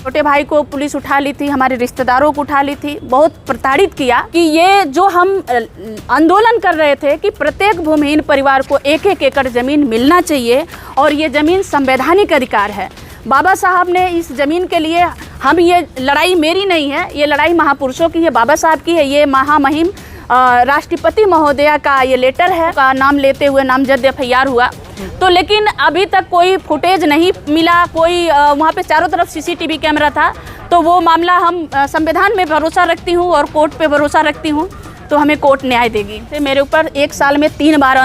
छोटे भाई को पुलिस उठा ली थी, हमारे रिश्तेदारों को उठा ली थी, बहुत प्रताड़ित किया कि ये जो हम आंदोलन कर रहे थे कि प्रत्येक भूमिहीन परिवार को 1-1 एकड़ ज़मीन मिलना चाहिए और ये ज़मीन संवैधानिक अधिकार है। बाबा साहब ने इस ज़मीन के लिए, हम ये लड़ाई मेरी नहीं है, ये लड़ाई महापुरुषों की है, बाबा साहब की है। ये महामहिम राष्ट्रपति महोदया का ये लेटर है, का नाम लेते हुए नामजद FIR हुआ। तो लेकिन अभी तक कोई फुटेज नहीं मिला, कोई वहाँ पे चारों तरफ CCTV कैमरा था। तो वो मामला, हम संविधान में भरोसा रखती हूँ और कोर्ट पे भरोसा रखती हूँ, तो हमें कोर्ट न्याय देगी। तो मेरे ऊपर 1 साल में 3 बार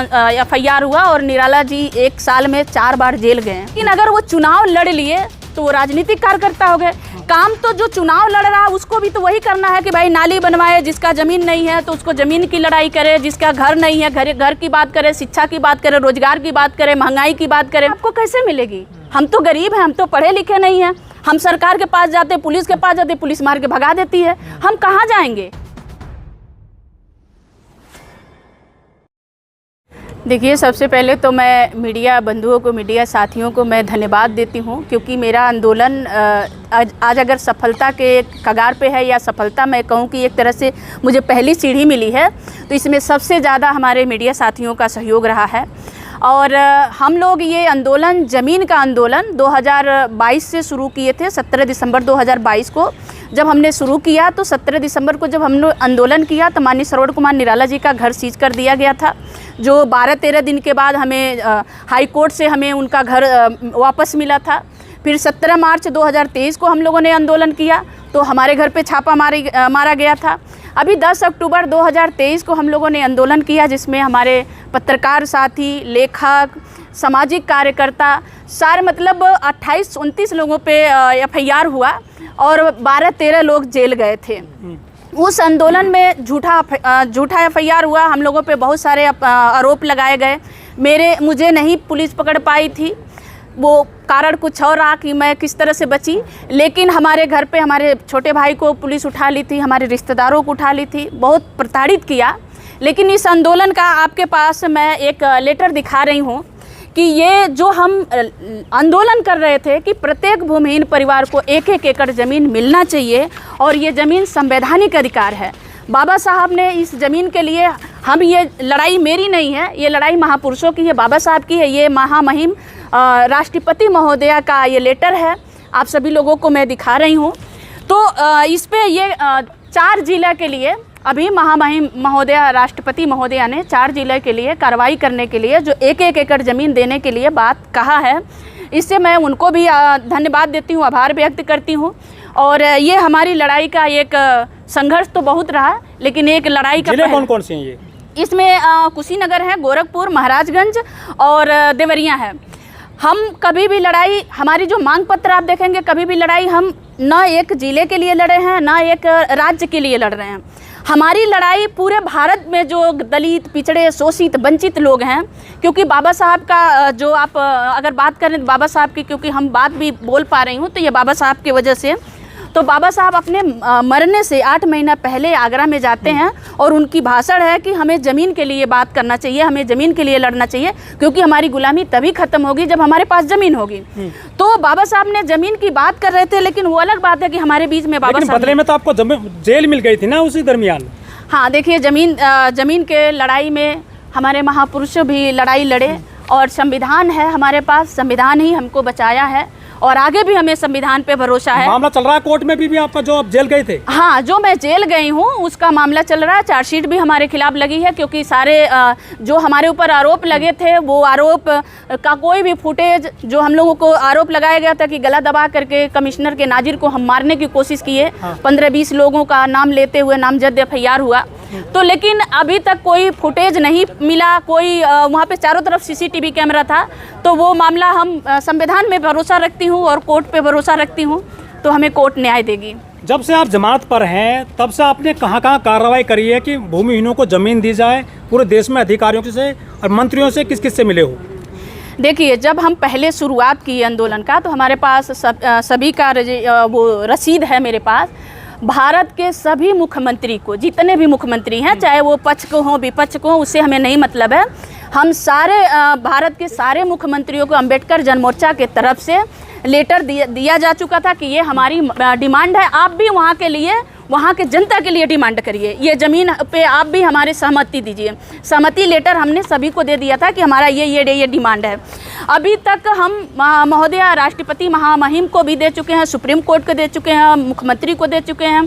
FIR हुआ और निराला जी 1 साल में 4 बार जेल गए। लेकिन अगर वो चुनाव लड़ लिए तो वो राजनीतिक कार्यकर्ता हो गए। काम तो जो चुनाव लड़ रहा है उसको भी तो वही करना है कि भाई नाली बनवाए, जिसका ज़मीन नहीं है तो उसको ज़मीन की लड़ाई करे, जिसका घर नहीं है घर की बात करे, शिक्षा की बात करे, रोजगार की बात करे, महंगाई की बात करे। आपको कैसे मिलेगी? हम तो गरीब हैं, हम तो पढ़े लिखे नहीं हैं। हम सरकार के पास जाते, पुलिस के पास जाते, पुलिस मार के भगा देती है। हम कहाँ जाएंगे? देखिए, सबसे पहले तो मैं मीडिया बंधुओं को, मीडिया साथियों को मैं धन्यवाद देती हूँ, क्योंकि मेरा आंदोलन आज अगर सफलता के कगार पे है, या सफलता मैं कहूँ कि एक तरह से मुझे पहली सीढ़ी मिली है, तो इसमें सबसे ज़्यादा हमारे मीडिया साथियों का सहयोग रहा है। और हम लोग ये आंदोलन, ज़मीन का आंदोलन 2022 से शुरू किए थे। 17 दिसंबर 2022 को जब हमने शुरू किया, तो 17 दिसंबर को जब हमने आंदोलन किया तो माननीय श्रवण कुमार निराला जी का घर सीज कर दिया गया था, जो 12-13 दिन के बाद हमें हाई कोर्ट से हमें उनका घर वापस मिला था। फिर 17 मार्च 2023 को हम लोगों ने आंदोलन किया तो हमारे घर पे छापा मारा गया था। अभी 10 अक्टूबर 2023 को हम लोगों ने आंदोलन किया, जिसमें हमारे पत्रकार साथी, लेखक, सामाजिक कार्यकर्ता, सारे मतलब 28-29 लोगों पे FIR हुआ और 12-13 लोग जेल गए थे। उस आंदोलन में झूठा FIR हुआ, हम लोगों पे बहुत सारे आरोप लगाए गए। मुझे नहीं पुलिस पकड़ पाई थी, वो कारण कुछ और रहा कि मैं किस तरह से बची। लेकिन हमारे घर पे हमारे छोटे भाई को पुलिस उठा ली थी, हमारे रिश्तेदारों को उठा ली थी, बहुत प्रताड़ित किया। लेकिन इस आंदोलन का आपके पास मैं एक लेटर दिखा रही हूँ कि ये जो हम आंदोलन कर रहे थे कि प्रत्येक भूमिहीन परिवार को 1-1 एकड़ ज़मीन मिलना चाहिए और ये ज़मीन संवैधानिक अधिकार है। बाबा साहब ने इस ज़मीन के लिए, हम ये लड़ाई मेरी नहीं है, ये लड़ाई महापुरुषों की है, बाबा साहब की है। ये महामहिम राष्ट्रपति महोदया का ये लेटर है, आप सभी लोगों को मैं दिखा रही हूँ। तो इस पे ये 4 जिला के लिए अभी महामहिम महोदया, राष्ट्रपति महोदया ने 4 जिले के लिए कार्रवाई करने के लिए जो 1-1 एकड़ ज़मीन देने के लिए बात कहा है, इससे मैं उनको भी धन्यवाद देती हूँ, आभार व्यक्त करती हूँ। और ये हमारी लड़ाई का एक संघर्ष तो बहुत रहा, लेकिन एक लड़ाई का जिले कौन-कौन से हैं ये? इसमें कुशीनगर है, गोरखपुर, महाराजगंज और देवरिया है। हम कभी भी लड़ाई, हमारी जो मांग पत्र आप देखेंगे, कभी भी लड़ाई हम न एक जिले के लिए लड़े हैं, ना एक राज्य के लिए लड़ रहे हैं। हमारी लड़ाई पूरे भारत में जो दलित, पिछड़े, शोषित, वंचित लोग हैं, क्योंकि बाबा साहब का जो आप अगर बात करें बाबा साहब की, क्योंकि हम बात भी बोल पा रही हूँ तो ये बाबा साहब की वजह से। तो बाबा साहब अपने मरने से 8 महीना पहले आगरा में जाते हैं और उनकी भाषण है कि हमें ज़मीन के लिए बात करना चाहिए, हमें ज़मीन के लिए लड़ना चाहिए, क्योंकि हमारी गुलामी तभी ख़त्म होगी जब हमारे पास ज़मीन होगी। तो बाबा साहब ने ज़मीन की बात कर रहे थे, लेकिन वो अलग बात है कि हमारे बीच में बाबा साहब, बदले में तो आपको जेल मिल गई थी ना उसी दरमियान। हाँ, देखिए, ज़मीन के लड़ाई में हमारे महापुरुषों भी लड़ाई लड़े और संविधान है हमारे पास, संविधान ही हमको बचाया है और आगे भी हमें संविधान पे भरोसा है। मामला चल रहा है कोर्ट में भी आपका, जो आप जेल गए थे? हाँ, जो मैं जेल गई हूँ उसका मामला चल रहा है। चार्जशीट भी हमारे खिलाफ लगी है, क्योंकि सारे जो हमारे ऊपर आरोप लगे थे, वो आरोप का कोई भी फुटेज, जो हम लोगों को आरोप लगाया गया था कि गला दबा करके कमिश्नर के नाजिर को हम मारने की कोशिश किए, 15-20 लोगों का नाम लेते हुए नामजद FIR हुआ। तो लेकिन अभी तक कोई फुटेज नहीं मिला, कोई वहाँ पे चारों तरफ CCTV कैमरा था। तो वो मामला, हम संविधान में भरोसा रखती हूँ और कोर्ट पे भरोसा रखती हूँ, तो हमें कोर्ट न्याय देगी। जब से आप जमात पर हैं तब से आपने कहाँ कार्रवाई करी है कि भूमिहीनों को ज़मीन दी जाए? पूरे देश में अधिकारियों से और मंत्रियों से किस किस से मिले हो? देखिए, जब हम पहले शुरुआत की आंदोलन का, तो हमारे पास सभी का वो रसीद है मेरे पास। भारत के सभी मुख्यमंत्री को, जितने भी मुख्यमंत्री हैं, चाहे वो पक्ष को हों विपक्ष को, उससे हमें नहीं मतलब है, हम सारे भारत के सारे मुख्यमंत्रियों को अंबेडकर जनमोर्चा के तरफ से लेटर दिया जा चुका था कि ये हमारी डिमांड है, आप भी वहाँ के लिए, वहाँ के जनता के लिए डिमांड करिए, ये ज़मीन पे आप भी हमारी सहमति दीजिए। सहमति लेटर हमने सभी को दे दिया था कि हमारा ये डिमांड है। अभी तक हम महोदया राष्ट्रपति महामहिम को भी दे चुके हैं, सुप्रीम कोर्ट को दे चुके हैं, मुख्यमंत्री को दे चुके हैं,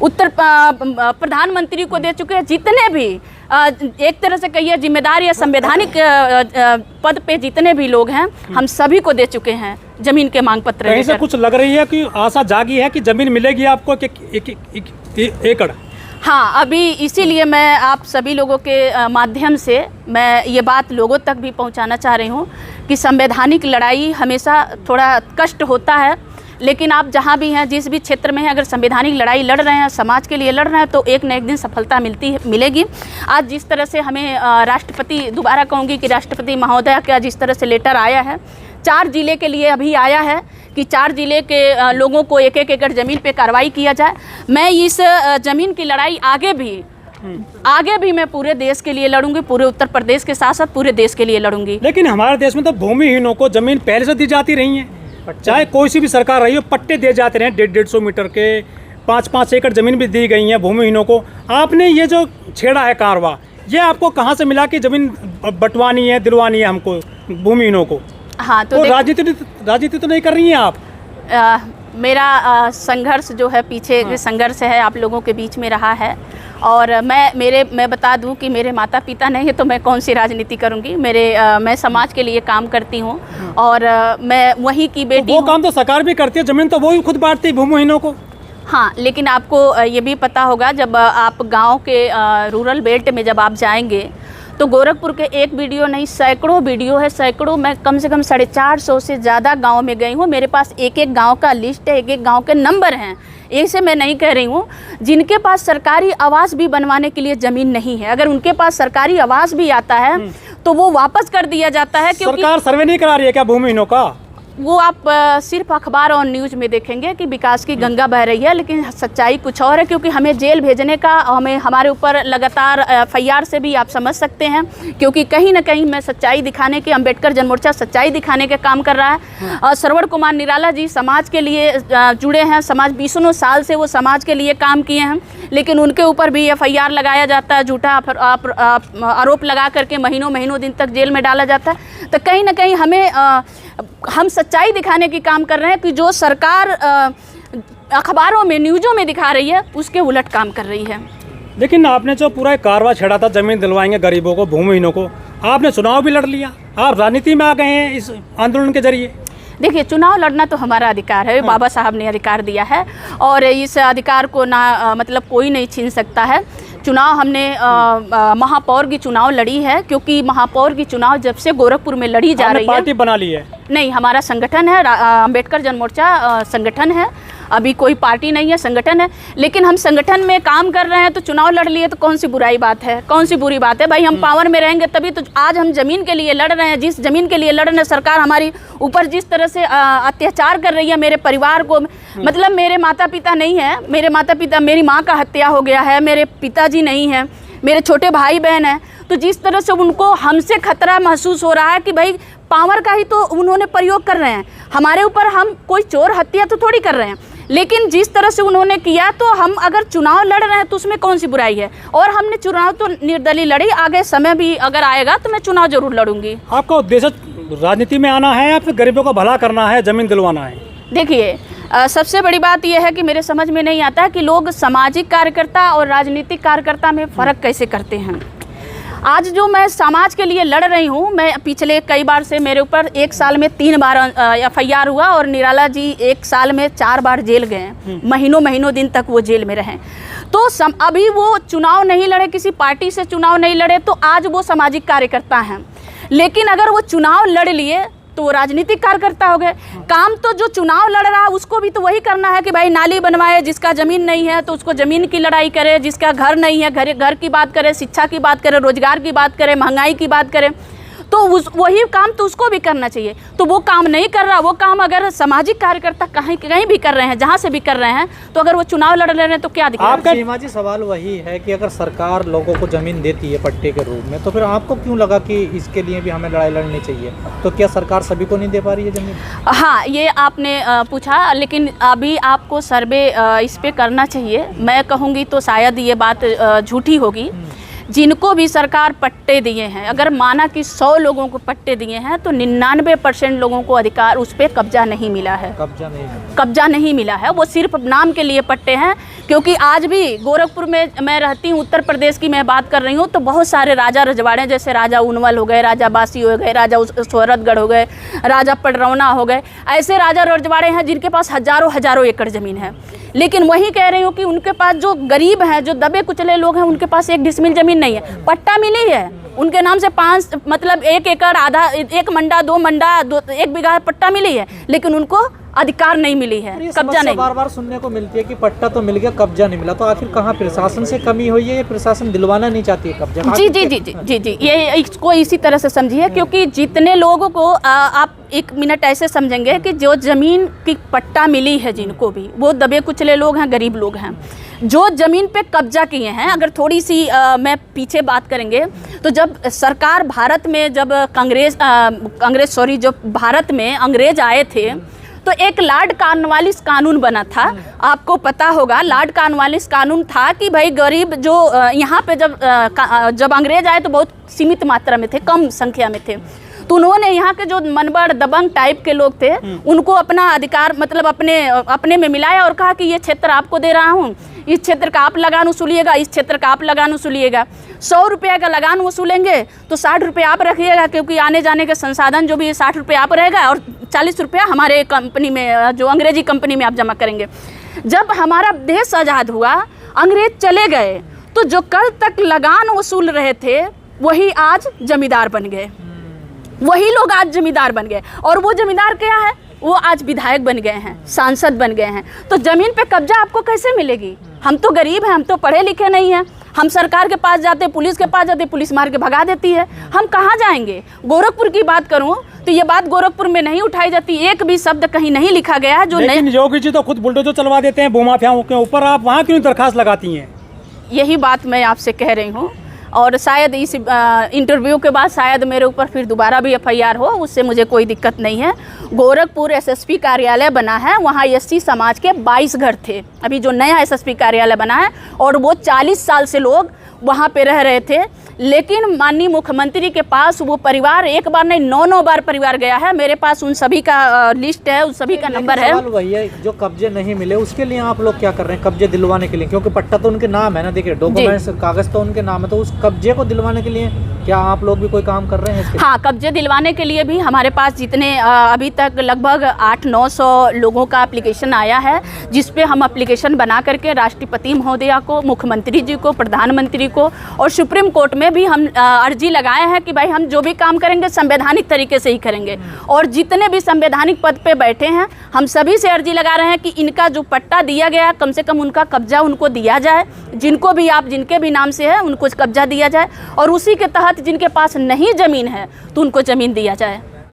प्रधानमंत्री को दे चुके हैं। जितने भी एक तरह से कहिए जिम्मेदार या संवैधानिक पद पे जितने भी लोग हैं, हम सभी को दे चुके हैं जमीन के मांग पत्र। कहीं से कुछ लग रही है कि आशा जागी है कि जमीन मिलेगी आपको एकड़? हाँ, अभी इसीलिए मैं आप सभी लोगों के माध्यम से मैं ये बात लोगों तक भी पहुंचाना चाह रही हूँ कि संवैधानिक लड़ाई हमेशा थोड़ा कष्ट होता है, लेकिन आप जहाँ भी हैं, जिस भी क्षेत्र में हैं, अगर संवैधानिक लड़ाई लड़ रहे हैं, समाज के लिए लड़ रहे हैं, तो एक न एक दिन सफलता मिलेगी। आज जिस तरह से हमें राष्ट्रपति, दोबारा कहूँगी कि राष्ट्रपति महोदया का जिस तरह से लेटर आया है, 4 जिले के लिए अभी आया है कि 4 जिले के लोगों को 1-1 एकड़ ज़मीन पे कार्रवाई किया जाए। मैं इस ज़मीन की लड़ाई आगे भी मैं पूरे देश के लिए लड़ूंगी, पूरे उत्तर प्रदेश के साथ साथ पूरे देश के लिए लड़ूंगी। लेकिन हमारे देश में तो भूमिहीनों को जमीन पहले से दी जाती रही है, चाहे कोई सी भी सरकार रही हो, पट्टे दिए जाते रहे 150-150 मीटर के, 5-5 एकड़ जमीन भी दी गई है भूमिहीनों को। आपने ये जो छेड़ा है कारवा, ये आपको कहाँ से मिला कि जमीन बंटवानी है, दिलवानी है हमको भूमिहीनों को? हाँ, तो राजनीति तो नहीं कर रही हैं आप? मेरा संघर्ष जो है, पीछे संघर्ष है आप लोगों के बीच में रहा है, और मैं बता दूं कि मेरे माता पिता नहीं है तो मैं कौन सी राजनीति करूंगी। मैं समाज के लिए काम करती हूं और मैं वही की बेटी। वो काम तो सरकार भी करती है, जमीन तो वो ही खुद बांटती है भूमिहीनों को। हाँ, लेकिन आपको ये भी पता होगा, जब आप गाँव के रूरल बेल्ट में जब आप जाएंगे तो गोरखपुर के एक वीडियो नहीं, सैकड़ों वीडियो है, सैकड़ों, मैं कम से कम 450 से ज़्यादा गांव में गई हूँ। मेरे पास एक गांव का लिस्ट है, एक गांव के नंबर हैं। ऐसे मैं नहीं कह रही हूँ, जिनके पास सरकारी आवास भी बनवाने के लिए ज़मीन नहीं है, अगर उनके पास सरकारी आवास भी आता है तो वो वापस कर दिया जाता है। क्योंकि सरकार सर्वे नहीं करा रही है क्या भूमिहीनों का? वो आप सिर्फ अखबार और न्यूज़ में देखेंगे कि विकास की गंगा बह रही है, लेकिन सच्चाई कुछ और है। क्योंकि हमें जेल भेजने का, हमारे ऊपर लगातार FIR से भी आप समझ सकते हैं, क्योंकि कहीं ना कहीं मैं सच्चाई दिखाने की, अंबेडकर जनमोर्चा सच्चाई दिखाने के काम कर रहा है। और श्रवण कुमार निराला जी समाज के लिए जुड़े हैं, समाज 20 साल से वो समाज के लिए काम किए हैं, लेकिन उनके ऊपर भी FIR लगाया जाता है, झूठा आरोप लगा करके महीनों दिन तक जेल में डाला जाता है। तो कहीं ना कहीं हम सच्चाई दिखाने की काम कर रहे हैं कि जो सरकार अखबारों में, न्यूज़ों में दिखा रही है, उसके उलट काम कर रही है। लेकिन आपने जो पूरा कारवा छेड़ा था जमीन दिलवाएंगे गरीबों को, भूमिहीनों को, आपने चुनाव भी लड़ लिया, आप राजनीति में आ गए हैं इस आंदोलन के जरिए। देखिए, चुनाव लड़ना तो हमारा अधिकार है, बाबा साहब ने अधिकार दिया है और इस अधिकार को ना मतलब कोई नहीं छीन सकता है। चुनाव हमने महापौर की चुनाव लड़ी है, क्योंकि महापौर की चुनाव जब से गोरखपुर में लड़ी जा रही है। पार्टी बना ली है? नहीं, हमारा संगठन है, अंबेडकर जनमोर्चा संगठन है, अभी कोई पार्टी नहीं है, संगठन है। लेकिन हम संगठन में काम कर रहे हैं तो चुनाव लड़ लिए तो कौन सी बुराई बात है, कौन सी बुरी बात है? भाई, हम पावर में रहेंगे तभी तो। आज हम जमीन के लिए लड़ रहे हैं, जिस जमीन के लिए लड़ रहे हैं, सरकार हमारी ऊपर जिस तरह से अत्याचार कर रही है, मेरे परिवार को, मतलब मेरे माता पिता नहीं है, मेरी माँ का हत्या हो गया है, मेरे पिताजी नहीं है, मेरे छोटे भाई बहन हैं, तो जिस तरह से उनको हमसे खतरा महसूस हो रहा है कि भाई पावर का ही तो उन्होंने प्रयोग कर रहे हैं हमारे ऊपर, हम कोई चोर हत्या तो थोड़ी कर रहे हैं, लेकिन जिस तरह से उन्होंने किया, तो हम अगर चुनाव लड़ रहे हैं तो उसमें कौन सी बुराई है? और हमने चुनाव तो निर्दलीय लड़ी, आगे समय भी अगर आएगा तो मैं चुनाव जरूर लड़ूंगी। आपका उद्देश्य राजनीति में आना है या फिर गरीबों का भला करना है, जमीन दिलवाना है? देखिए, सबसे बड़ी बात यह है कि मेरे समझ में नहीं आता है कि लोग सामाजिक कार्यकर्ता और राजनीतिक कार्यकर्ता में फ़र्क कैसे करते हैं। आज जो मैं समाज के लिए लड़ रही हूँ, मैं पिछले कई बार से मेरे ऊपर 1 साल में 3 बार FIR हुआ और निराला जी 1 साल में 4 बार जेल गए, महीनों दिन तक वो जेल में रहे। तो अभी वो चुनाव नहीं लड़े, किसी पार्टी से चुनाव नहीं लड़े, तो आज वो सामाजिक कार्यकर्ता हैं। लेकिन अगर वो चुनाव लड़ लिए तो वो राजनीतिक कार्यकर्ता हो गए। काम तो जो चुनाव लड़ रहा है उसको भी तो वही करना है कि भाई नाली बनवाए, जिसका ज़मीन नहीं है तो उसको ज़मीन की लड़ाई करे, जिसका घर नहीं है घर की बात करे, शिक्षा की बात करे, रोजगार की बात करे, महंगाई की बात करे। तो वही काम तो उसको भी करना चाहिए। तो वो काम नहीं कर रहा, वो काम अगर सामाजिक कार्यकर्ता कहीं भी कर रहे हैं, जहाँ से भी कर रहे हैं, तो अगर वो चुनाव लड़ रहे हैं तो क्या दिक्कत? आपका सीमा जी सवाल वही है कि अगर सरकार लोगों को जमीन देती है पट्टे के रूप में, तो फिर आपको क्यों लगा कि इसके लिए भी हमें लड़ाई लड़नी चाहिए? तो क्या सरकार सभी को नहीं दे पा रही है जमीन? हाँ, ये आपने पूछा, लेकिन अभी आपको सर्वे इस पे करना चाहिए। मैं कहूँगी तो शायद ये बात झूठी होगी। जिनको भी सरकार पट्टे दिए हैं, अगर माना कि 100 लोगों को पट्टे दिए हैं तो 99% लोगों को अधिकार उस पर कब्जा नहीं मिला है। कब्जा नहीं मिला है, वो सिर्फ नाम के लिए पट्टे हैं। क्योंकि आज भी गोरखपुर में मैं रहती हूँ, उत्तर प्रदेश की मैं बात कर रही हूँ, तो बहुत सारे राजा रजवाड़े, जैसे राजा उनवल हो गए, राजा बासी हो गए, राजा सोहरतगढ़ हो गए, राजा पडरौना हो गए, ऐसे राजा रजवाड़े हैं जिनके पास हजारों एकड़ ज़मीन है। लेकिन वही कह रही हूँ कि उनके पास जो गरीब हैं, जो दबे कुचले लोग हैं, उनके पास 1 डिसमिल ज़मीन नहीं है। पट्टा मिली है उनके नाम से 5 मतलब 1 एकड़, आधा, 1 मंडा, 2 मंडा, 1 बीघा पट्टा मिली है, लेकिन उनको अधिकार नहीं मिली है, कब्जा नहीं। बार बार सुनने को मिलती है कि पट्टा तो मिल गया, कब्जा नहीं मिला। तो आखिर कहाँ प्रशासन से कमी हुई है या प्रशासन दिलवाना नहीं चाहती है कब्जा? जी जी जी जी जी जी, ये इसको इसी तरह से समझिए। क्योंकि जितने लोगों को आप 1 मिनट ऐसे समझेंगे कि जो ज़मीन की पट्टा मिली है, जिनको भी, वो दबे कुचले लोग हैं, गरीब लोग हैं, जो ज़मीन पे कब्जा किए हैं। अगर थोड़ी सी मैं पीछे बात करेंगे तो जब सरकार भारत में, जब जब भारत में अंग्रेज आए थे, तो एक लॉर्ड कॉर्नवालिस कानून बना था। आपको पता होगा, लॉर्ड कॉर्नवालिस कानून था कि भाई गरीब जो यहाँ पे जब अंग्रेज आए तो बहुत सीमित मात्रा में थे, कम संख्या में थे। तो उन्होंने यहाँ के जो मनबड़ दबंग टाइप के लोग थे, उनको अपना अधिकार मतलब अपने में मिलाया और कहा कि ये क्षेत्र आपको दे रहा हूँ, इस क्षेत्र का आप लगान वसूलिएगा, इस क्षेत्र का आप लगान वसूलिएगा। 100 रुपये का लगान वसूलेंगे तो 60 रुपये आप रखिएगा, क्योंकि आने जाने के संसाधन जो भी है 60 रुपये आप रहेगा, और 40 रुपया हमारे कंपनी में, जो अंग्रेजी कंपनी में आप जमा करेंगे। जब हमारा देश आज़ाद हुआ, अंग्रेज चले गए, तो जो कल तक लगान वसूल रहे थे वही आज जमींदार बन गए, वही लोग आज जमींदार बन गए। और वो जमींदार क्या है? वो आज विधायक बन गए हैं, सांसद बन गए हैं। तो ज़मीन पे कब्जा आपको कैसे मिलेगी? हम तो गरीब हैं, हम तो पढ़े लिखे नहीं हैं। हम सरकार के पास जाते, पुलिस के पास जाते, पुलिस मार के भगा देती है। हम कहाँ जाएंगे? गोरखपुर की बात करूँ तो ये बात गोरखपुर में नहीं उठाई जाती, एक भी शब्द कहीं नहीं लिखा गया है। जो लेकिन योगी जी तो खुद बुलडोजर चलवा देते हैं भूमाफियाओं के ऊपर, आप वहाँ क्यों दरखास्त लगाती हैं? यही बात मैं आपसे कह रही हूँ, और शायद इस इंटरव्यू के बाद शायद मेरे ऊपर फिर दोबारा भी FIR हो, उससे मुझे कोई दिक्कत नहीं है। गोरखपुर SSP कार्यालय बना है, वहाँ SC समाज के 22 घर थे। अभी जो नया SSP कार्यालय बना है, और वो 40 साल से लोग वहाँ पे रह रहे थे। लेकिन माननीय मुख्यमंत्री के पास वो परिवार एक बार नहीं 9 बार परिवार गया है। मेरे पास उन सभी का लिस्ट है, उन सभी का नंबर है। सवाल वही है, जो कब्जे नहीं मिले उसके लिए आप लोग क्या कर रहे हैं? कब्जे दिलवाने के लिए, क्योंकि पट्टा तो उनके नाम है ना, देखिए डॉक्यूमेंट्स कागज तो उनके नाम है, तो उस कब्जे को दिलवाने के लिए क्या आप लोग भी कोई काम कर रहे हैं? हाँ, कब्जे दिलवाने के लिए भी हमारे पास जितने अभी तक लगभग 800-900 लोगों का एप्लीकेशन आया है, जिसपे हम एप्लीकेशन बना करके राष्ट्रपति महोदया को, मुख्यमंत्री जी को, प्रधानमंत्री को और सुप्रीम कोर्ट में भी हम अर्जी लगाए हैं कि भाई हम जो भी काम करेंगे संवैधानिक तरीके से ही करेंगे। और जितने भी संवैधानिक पद पे बैठे हैं, हम सभी से अर्जी लगा रहे हैं कि इनका जो पट्टा दिया गया, कम से कम उनका कब्जा उनको दिया जाए। जिनको भी जिनके भी नाम से है उनको कब्जा दिया जाए, और उसी के तहत जिनके पास नहीं ज़मीन है तो उनको ज़मीन दिया जाए।